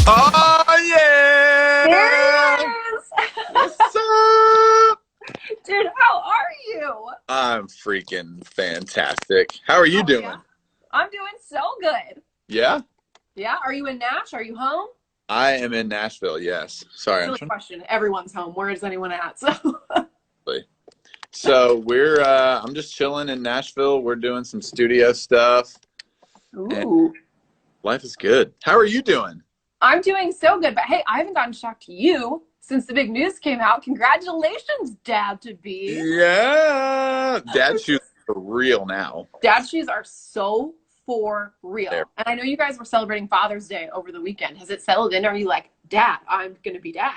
Oh, There yeah! it is. What's up? Dude, how are you? I'm freaking fantastic. How are you Oh, doing? yeah. I'm doing so good. Yeah? Yeah, are you in Nash? Are you home? I am in Nashville, yes. Sorry, I'm Silly trying question. Everyone's home. Where is anyone at? to. So I'm just chilling in Nashville. We're doing some studio stuff, and Ooh. life is good. How are you doing? I'm doing so good. But hey, I haven't gotten to talk to you since the big news came out. Congratulations, Dad to be. Yeah! Dad shoes are real now. Dad shoes are so for real. There. And I know you guys were celebrating Father's Day over the weekend. Has it settled in? Are you like, Dad, I'm going to be dad?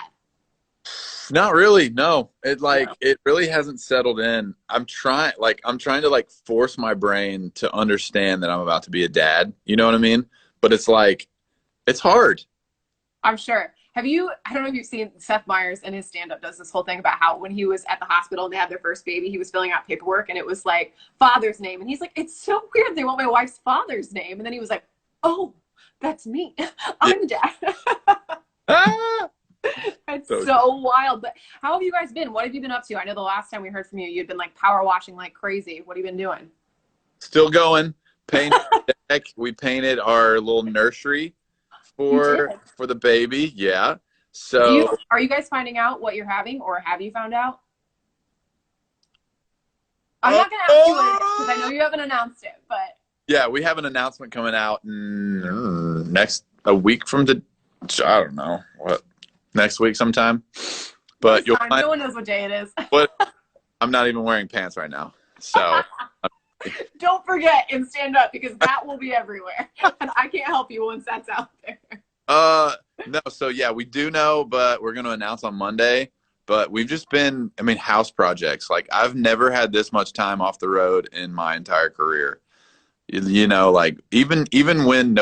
Not really, no. No. It really hasn't settled in. I'm trying to like force my brain to understand that I'm about to be a dad. You know what I mean? But it's hard. I'm sure. I don't know if you've seen Seth Meyers in his stand-up does this whole thing about how when he was at the hospital and they had their first baby, he was filling out paperwork and it was like father's name. And he's like, it's so weird. They want my wife's father's name. And then he was like, oh, that's me. Yeah. I'm dad. Ah! It's So so wild. But how have you guys been? What have you been up to? I know the last time we heard from you, you'd been like power washing like crazy. What have you been doing? still going. Painted deck. We painted our little nursery You did. for the baby. Yeah. Do So are you guys finding out what you're having or have you found out? I'm not going to ask you what it is because I know you haven't announced it, but yeah, we have an announcement coming out next a week from the I don't know what next week sometime. But it's fine. No one knows what day it is. But I'm not even wearing pants right now. So Don't forget and stand up because that will be everywhere. And I can't help you once that's out there. no, so yeah, we do know, but we're gonna announce on Monday. But we've just been, I mean, house projects. Like I've never had this much time off the road in my entire career. You know, like even when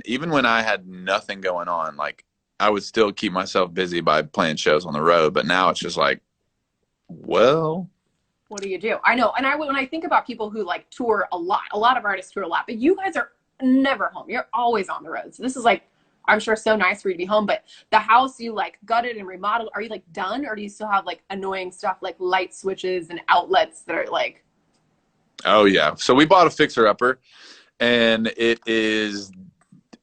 even when I had nothing going on, like I would still keep myself busy by playing shows on the road. But now it's just like, well, What do you do? I know. And when I think about people who like tour a lot of artists tour a lot, but you guys are never home. You're always on the road. So this is like, I'm sure so nice for you to be home, but the house you like gutted and remodeled, are you like done or do you still have like annoying stuff like light switches and outlets that are like, oh yeah. So we bought a fixer upper, and it is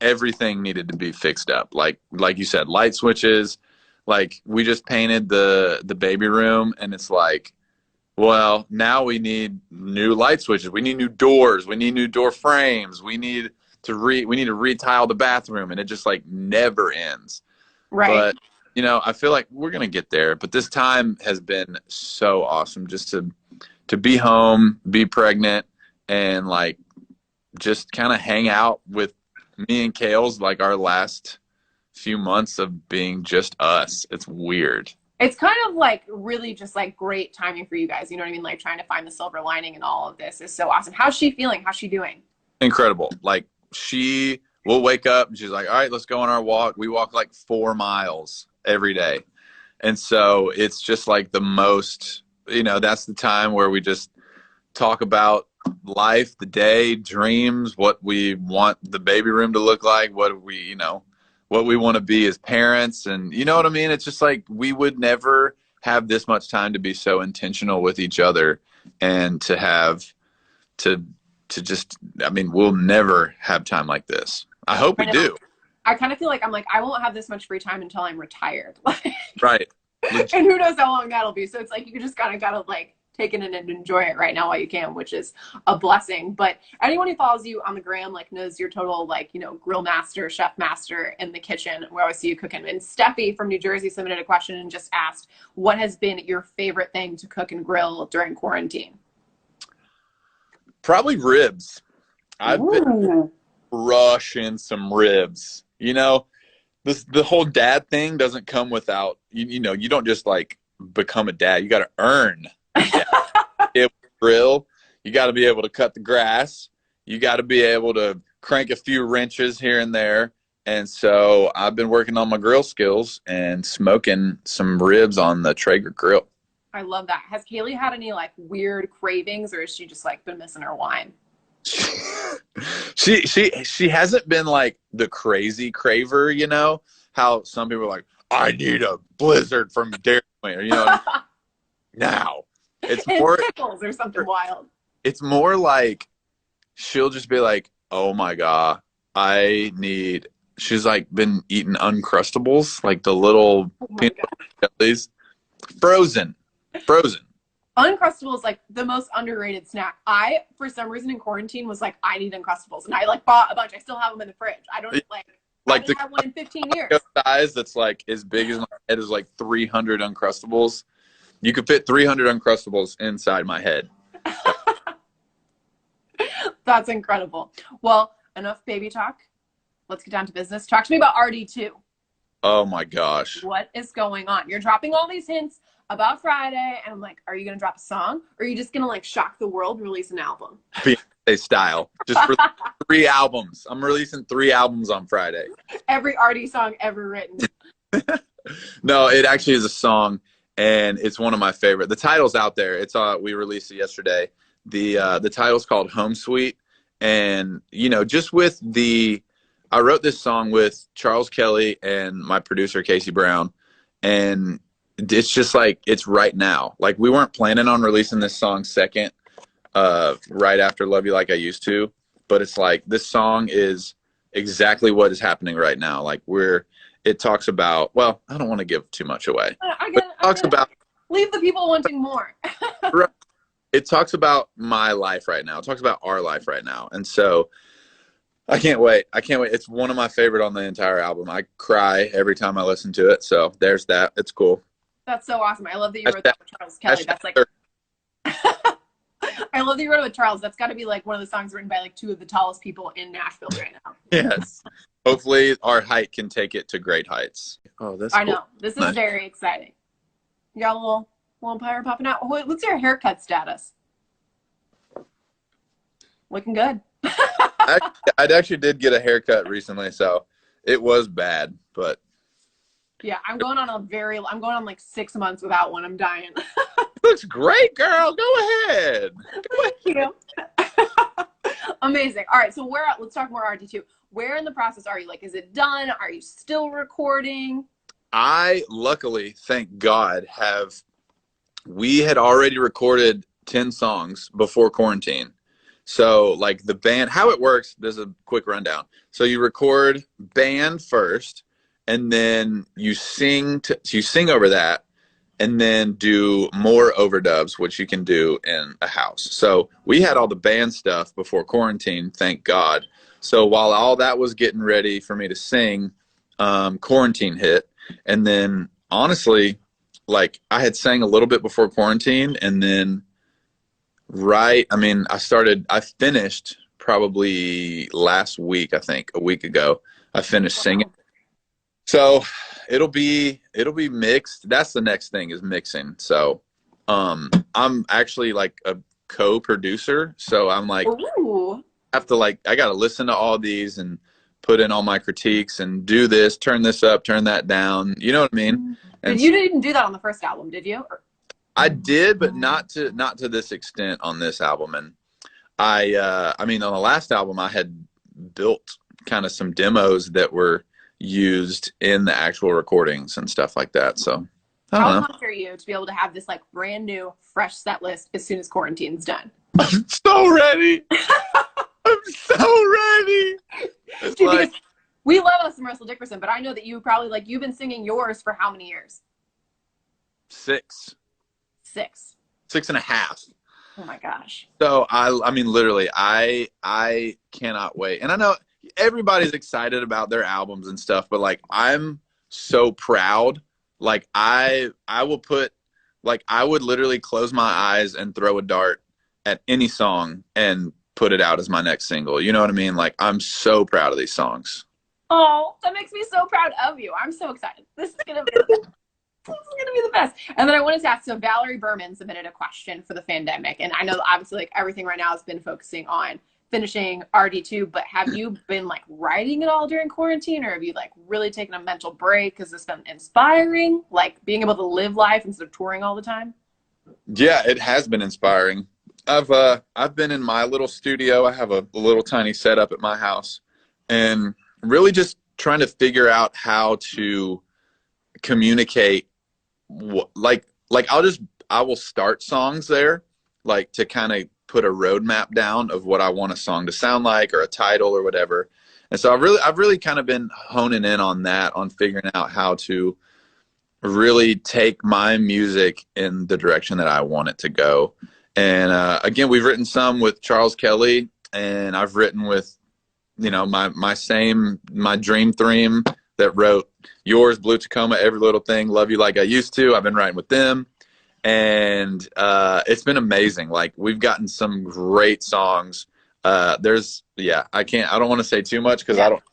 everything needed to be fixed up. Like you said, light switches. Like we just painted the baby room, and it's like, well, now we need new light switches. We need new doors. We need new door frames. We need to retile the bathroom, and it just like never ends. right? But you know, I feel like we're gonna get there. But this time has been so awesome, just to be home, be pregnant, and like just kind of hang out with me and Kale's like our last few months of being just us. It's weird. It's kind of like really just like great timing for you guys. You know what I mean? Like trying to find the silver lining in all of this is so awesome. How's she feeling? How's she doing? Incredible. Like she will wake up and she's like, all right, let's go on our walk. We walk like 4 miles every day. And so it's just like the most, you know, that's the time where we just talk about life, the day, dreams, what we want the baby room to look like, what we want to be as parents. And you know what I mean? It's just like we would never have this much time to be so intentional with each other and to have to just, I mean, we'll never have time like this. I hope we do. I kind of feel like I'm like, I won't have this much free time until I'm retired. Right. And who knows how long that'll be. So it's like, you just kind of got to like take it in and enjoy it right now while you can, which is a blessing. But anyone who follows you on the gram, like knows your total, like, you know, grill master, chef master in the kitchen. We always see you cooking. And Steffi from New Jersey submitted a question and just asked, what has been your favorite thing to cook and grill during quarantine? Probably ribs. I've been rushing some ribs. You know, the whole dad thing doesn't come without you know, you don't just like become a dad. You got to earn. It grill. You got to be able to cut the grass. You got to be able to crank a few wrenches here and there. And so I've been working on my grill skills and smoking some ribs on the Traeger grill. I love that. Has Kailey had any like weird cravings or has she just like been missing her wine? She hasn't been like the crazy craver, you know, how some people are like, I need a blizzard from Dairy Queen, you know, now. It's And more pickles or something wild. it's more like she'll just be like, oh my God, she's like been eating Uncrustables, like the little Oh my peanut God. butter jellies. Frozen. Frozen. Uncrustables like the most underrated snack. I, for some reason in quarantine, was like, I need Uncrustables. And I like bought a bunch. I still have them in the fridge. I don't like, I Like haven't the had one in 15 years. size that's like as big as my head is like 300 Uncrustables. You could fit 300 Uncrustables inside my head. That's incredible. Well, enough baby talk. Let's get down to business. Talk to me about RD2. Oh my gosh. What is going on? You're dropping all these hints about Friday, and I'm like, are you going to drop a song? Or are you just going to like shock the world and release an album? Beyonce style. Just 3 albums. I'm releasing 3 albums on Friday. Every RD song ever written. No, it actually is a song, and it's one of my favorite. The title's out there. It's we released it yesterday. The title's called Home Sweet, and you know, I wrote this song with Charles Kelly and my producer Casey Brown, and it's just like it's right now. Like we weren't planning on releasing this song second, right after Love You Like I Used to, but it's like this song is exactly what is happening right now. Like it talks about, well, I don't want to give too much away. I get it. It talks about leave the people wanting more. it talks about my life right now. It talks about our life right now. And so I can't wait. It's one of my favorite on the entire album. I cry every time I listen to it. So there's that. It's cool. That's so awesome. I love that you wrote that with Charles Kelly. That's like I love that you wrote it with Charles. That's got to be like one of the songs written by like 2 of the tallest people in Nashville right now. Yes. Hopefully our height can take it to great heights. Oh, that's cool. I know. This is very exciting. You got a little empire popping out. What's your haircut status? Looking good. I actually did get a haircut recently, so it was bad, but yeah, I'm going on like 6 months without one. I'm dying. looks great, girl. Go ahead. Thank you. Amazing. All right, so let's talk more RD2. Where in the process are you? Like, is it done? Are you still recording? I luckily, thank God, we had already recorded 10 songs before quarantine. So like the band, how it works, there's a quick rundown. So you record band first, and then you sing over that, and then do more overdubs, which you can do in a house. So we had all the band stuff before quarantine, thank God. So while all that was getting ready for me to sing, quarantine hit. And then honestly, like I had sang a little bit before quarantine, and then I finished probably last week, I think a week ago, I finished singing. So it'll be mixed. That's the next thing, is mixing. So I'm actually like a co-producer. So I'm like, ooh, I got to listen to all these and put in all my critiques and do this, turn this up, turn that down. You know what I mean? And you didn't do that on the first album, did you? I did, but not to this extent on this album. And on the last album, I had built kind of some demos that were used in the actual recordings and stuff like that. So how pumped are you to be able to have this like brand new, fresh set list as soon as quarantine's done? I'm so ready. I'm so ready. Dude, we love us some Russel Dickerson, but I know that you probably you've been singing yours for how many years? 6. 6.5. Oh my gosh. So literally, I cannot wait. And I know everybody's excited about their albums and stuff, but like I'm so proud. Like I would literally close my eyes and throw a dart at any song and put it out as my next single. You know what I mean? Like I'm so proud of these songs. Oh, that makes me so proud of you. I'm so excited. This is gonna be the best. And then I wanted to ask, so Valerie Berman submitted a question for the FANDEMIC, and I know obviously like everything right now has been focusing on finishing RD2, but have you been like writing it all during quarantine, or have you like really taken a mental break? Has this been inspiring, like being able to live life instead of touring all the time? Yeah, it has been inspiring. I've been in my little studio. I have a little tiny setup at my house, and really just trying to figure out how to communicate. Like I will start songs there, like to kind of put a roadmap down of what I want a song to sound like or a title or whatever. And so I've really kind of been honing in on that, on figuring out how to really take my music in the direction that I want it to go. And again, we've written some with Charles Kelly, and I've written with, you know, my dream theme that wrote Yours, Blue Tacoma, Every Little Thing, Love You Like I Used to. I've been writing with them, and it's been amazing. Like, we've gotten some great songs. I don't want to say too much because I don't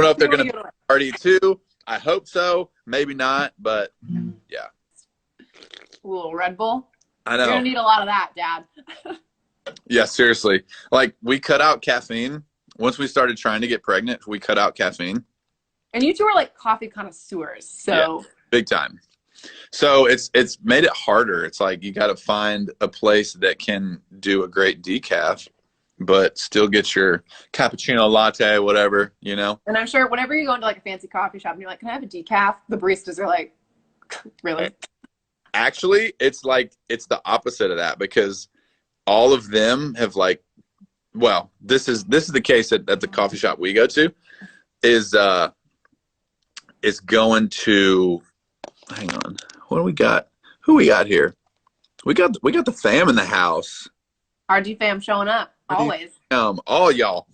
know if they're going to party too. I hope so. Maybe not, but yeah. A little Red Bull. I know. You're going to need a lot of that, Dad. Yeah, seriously. Like, we cut out caffeine. Once we started trying to get pregnant, we cut out caffeine. And you two are like coffee connoisseurs, so. Yeah, big time. So it's made it harder. It's like you got to find a place that can do a great decaf, but still get your cappuccino, latte, whatever, you know? And I'm sure whenever you go into like a fancy coffee shop and you're like, can I have a decaf? The baristas are like, really? Actually, it's the opposite of that, because all of them have like, well, this is the case at the coffee shop we go to, is going to, hang on, what do we got? Who we got here? We got the fam in the house. RG fam showing up always. All y'all.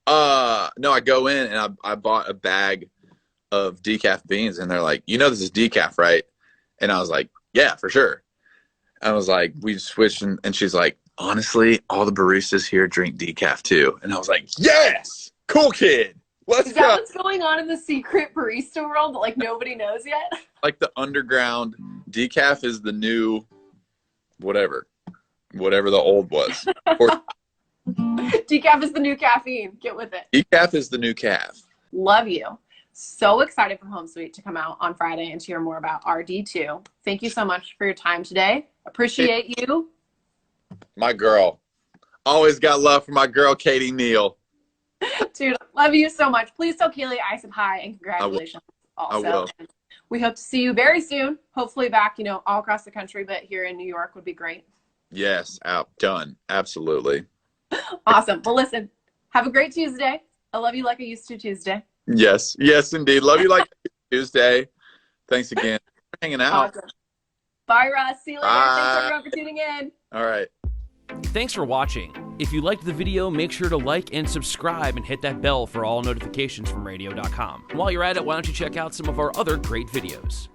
No, I go in and I bought a bag of decaf beans, and they're like, you know, this is decaf, right? And I was like, yeah, for sure. I was like, we switched, and she's like, honestly, all the baristas here drink decaf too. And I was like, yes, cool kid. Let's go. Is that what's going on in the secret barista world that like nobody knows yet? Like the underground, decaf is the new whatever the old was. Decaf is the new caffeine. Get with it. Decaf is the new calf. Love you. So excited for Home Sweet to come out on Friday and to hear more about RD2. Thank you so much for your time today. Appreciate you. My girl. Always got love for my girl, Katie Neal. Dude, love you so much. Please tell Kailey I said hi and congratulations also. I will. And we hope to see you very soon. Hopefully back, you know, all across the country, but here in New York would be great. Yes, done. Absolutely. Awesome. Well, listen, have a great Tuesday. I love you like I used to Tuesday. Yes, indeed. Love you like Tuesday. Thanks again for hanging out. Awesome. Bye, Russ. See you later. Bye. Thanks everyone for tuning in. All right. Thanks for watching. If you liked the video, make sure to like and subscribe and hit that bell for all notifications from radio.com. And while you're at it, why don't you check out some of our other great videos.